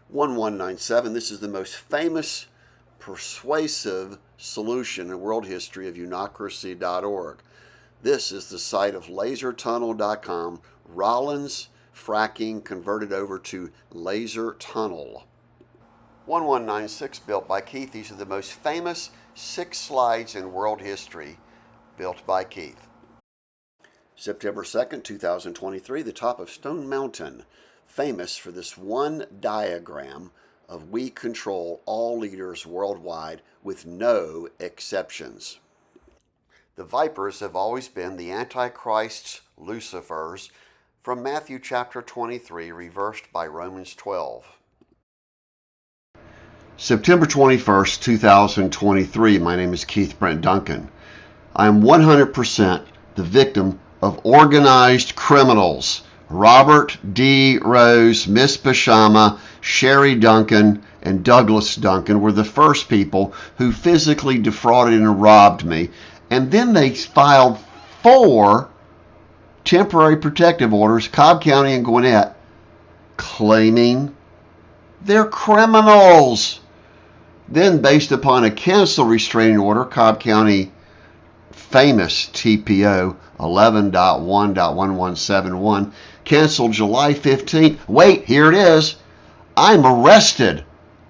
1197. This is the most famous, persuasive solution in world history of Unocracy.org. This is the site of lasertunnel.com. Rollins fracking converted over to laser tunnel. 1196, built by Keith. These are the most famous 6 slides in world history, built by Keith. September 2nd, 2023, the top of Stone Mountain, famous for this one diagram of we control all leaders worldwide with no exceptions. The vipers have always been the Antichrists, Lucifers, from Matthew chapter 23, reversed by Romans 12. September 21st, 2023. My name is Keith Brent Duncan. I am 100% the victim of organized criminals. Robert D. Rose, Miss Pashama, Sherry Duncan, and Douglas Duncan were the first people who physically defrauded and robbed me. And then they filed 4 temporary protective orders, Cobb County and Gwinnett, claiming they're criminals. Then, based upon a cancel restraining order, Cobb County famous TPO 11.1.1171 canceled July 15th. Wait, here it is. I'm arrested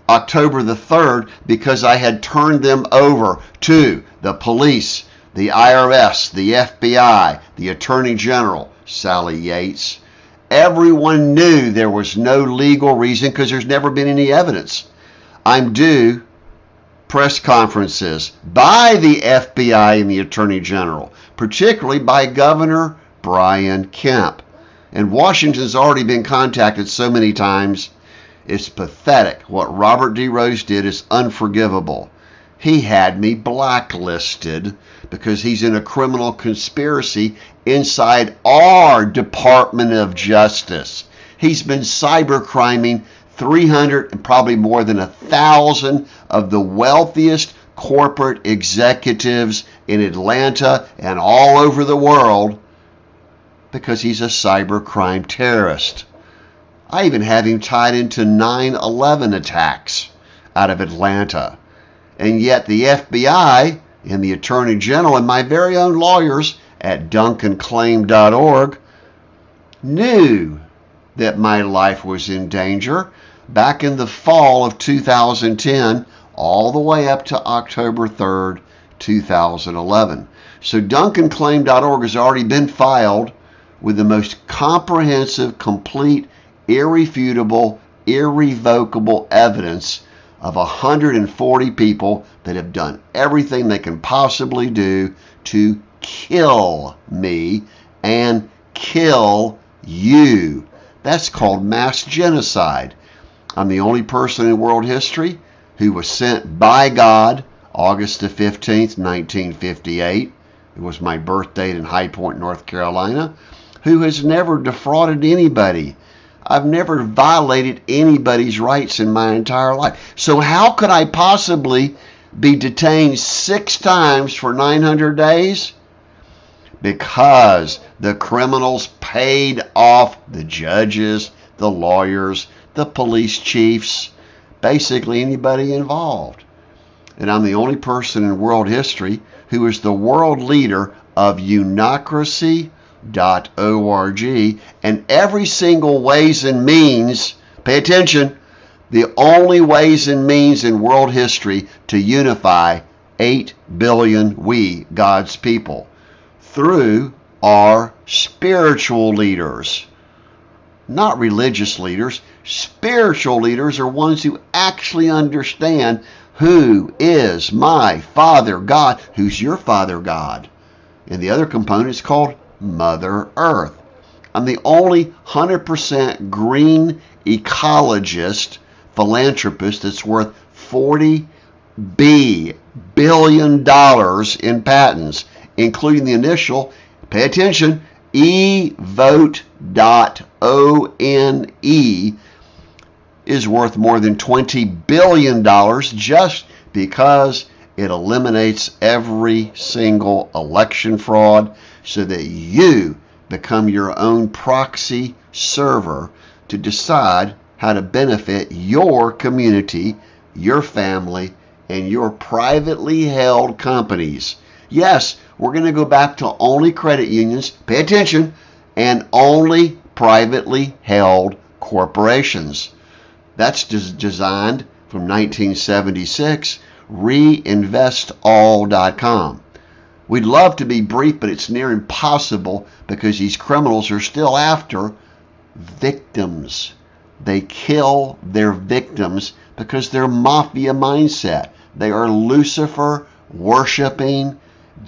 October the 3rd because I had turned them over to the police, the IRS, the FBI, the Attorney General, Sally Yates. Everyone knew there was no legal reason because there's never been any evidence. I'm due press conferences by the FBI and the Attorney General, particularly by Governor Brian Kemp. And Washington's already been contacted so many times, it's pathetic. What Robert D. Rose did is unforgivable. He had me blacklisted because he's in a criminal conspiracy inside our Department of Justice. He's been cybercriming 300 and probably more than 1,000 of the wealthiest corporate executives in Atlanta and all over the world because he's a cybercrime terrorist. I even have him tied into 9/11 attacks out of Atlanta. And yet the FBI and the Attorney General and my very own lawyers at DuncanClaim.org knew that my life was in danger back in the fall of 2010, all the way up to October 3rd, 2011. So DuncanClaim.org has already been filed with the most comprehensive, complete, irrefutable, irrevocable evidence of 140 people that have done everything they can possibly do to kill me and kill you. That's called mass genocide. I'm the only person in world history who was sent by God August the 15th, 1958. It was my birth date in High Point, North Carolina, who has never defrauded anybody. I've never violated anybody's rights in my entire life. So how could I possibly be detained 6 times for 900 days? Because the criminals paid off the judges, the lawyers, the police chiefs, basically anybody involved. And I'm the only person in world history who is the world leader of Unocracy.org and every single ways and means, pay attention, the only ways and means in world history to unify 8 billion we, God's people, through our spiritual leaders. Not religious leaders. Spiritual leaders are ones who actually understand who is my Father God, who's your Father God. And the other component is called Mother Earth. I'm the only 100% green ecologist, philanthropist that's worth $40 billion in patents, including the initial, pay attention, Evote.one is worth more than $20 billion just because it eliminates every single election fraud so that you become your own proxy server to decide how to benefit your community, your family, and your privately held companies. Yes, we're going to go back to only credit unions, pay attention, and only privately held corporations. That's designed from 1976, reinvestall.com. We'd love to be brief, but it's near impossible because these criminals are still after victims. They kill their victims because they're mafia mindset. They are Lucifer worshiping,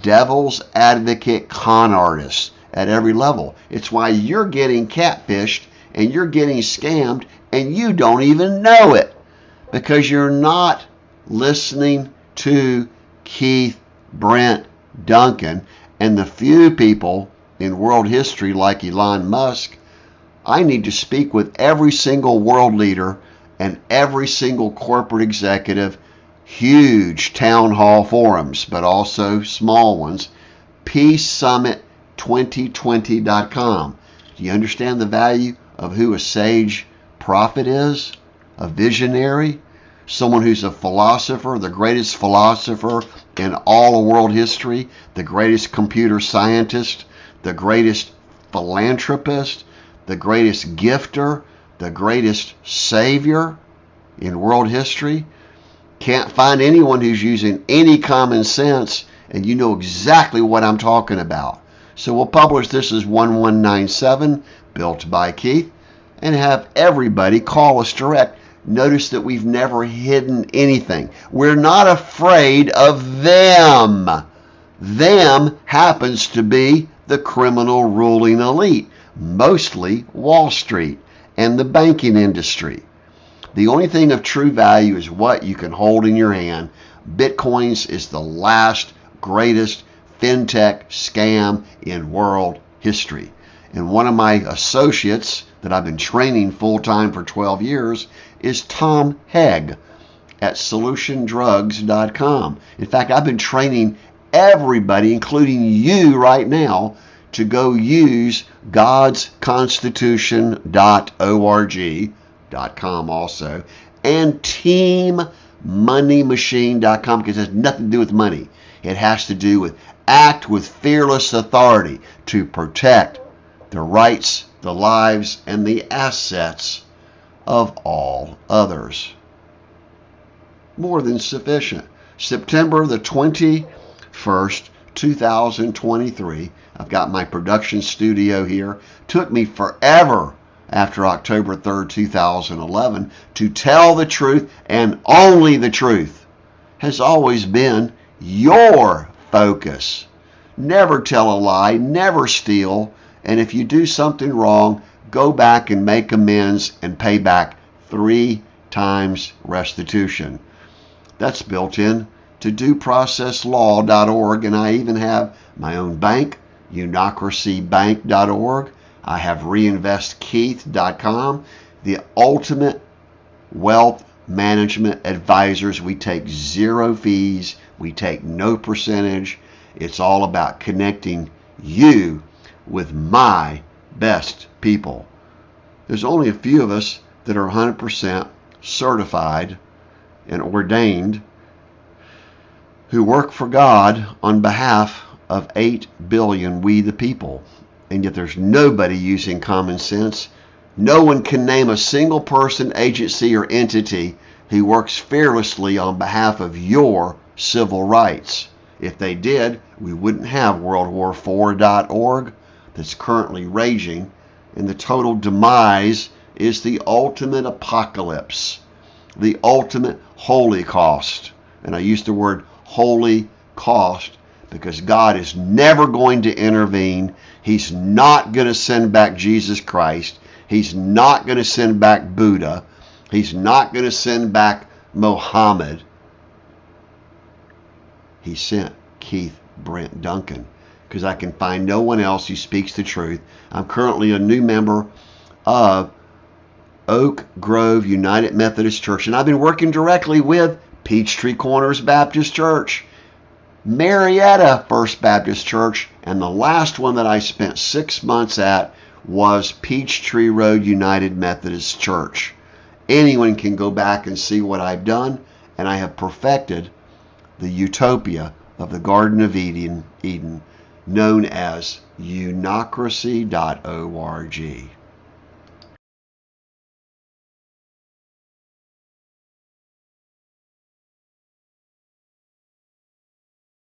devil's advocate con artists at every level. It's why you're getting catfished and you're getting scammed and you don't even know it because you're not listening to Keith, Brent, Duncan, and the few people in world history like Elon Musk. I need to speak with every single world leader and every single corporate executive, huge town hall forums, but also small ones, peacesummit2020.com. Do you understand the value of who a sage prophet is? A visionary? Someone who's a philosopher, the greatest philosopher in all of world history, the greatest computer scientist, the greatest philanthropist, the greatest gifter, the greatest savior in world history. Can't find anyone who's using any common sense, and you know exactly what I'm talking about. So we'll publish this as 1197, built by Keith, and have everybody call us direct. Notice that we've never hidden anything. We're not afraid of them. Them happens to be the criminal ruling elite, mostly Wall Street and the banking industry. The only thing of true value is what you can hold in your hand. Bitcoins is the last greatest fintech scam in world history. And one of my associates that I've been training full-time for 12 years is Tom Hegg at solutiondrugs.com. In fact, I've been training everybody, including you right now, to go use godsconstitution.org.com also, and teammoneymachine.com, because it has nothing to do with money. It has to do with act with fearless authority to protect the rights, the lives, and the assets of all others. More than sufficient. September the 21st, 2023. I've got my production studio here. Took me forever after October 3rd, 2011 to tell the truth, and only the truth has always been your focus. Never tell a lie, never steal, and if you do something wrong, go back and make amends and pay back 3 times restitution. That's built in to dueprocesslaw.org, and I even have my own bank, unocracybank.org. I have reinvestkeith.com, the ultimate wealth management advisors. We take 0 fees. We take no percentage. It's all about connecting you with my best people. There's only a few of us that are 100% certified and ordained who work for God on behalf of 8 billion we the people. And yet there's nobody using common sense. No one can name a single person, agency, or entity who works fearlessly on behalf of your civil rights. If they did, we wouldn't have WorldWar4.org that's currently raging, and the total demise is the ultimate apocalypse, the ultimate holy cost. And I use the word holy cost because God is never going to intervene. He's not going to send back Jesus Christ. He's not going to send back Buddha. He's not going to send back Mohammed. He sent Keith Brent Duncan because I can find no one else who speaks the truth. I'm currently a new member of Oak Grove United Methodist Church, and I've been working directly with Peachtree Corners Baptist Church, Marietta First Baptist Church, and the last one that I spent 6 months at was Peachtree Road United Methodist Church. Anyone can go back and see what I've done, and I have perfected the utopia of the Garden of Eden known as unocracy.org.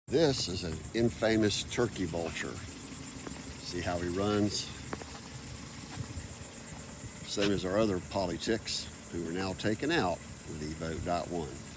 This is an infamous turkey vulture. See how he runs? Same as our other politics who are now taken out with Evote.one.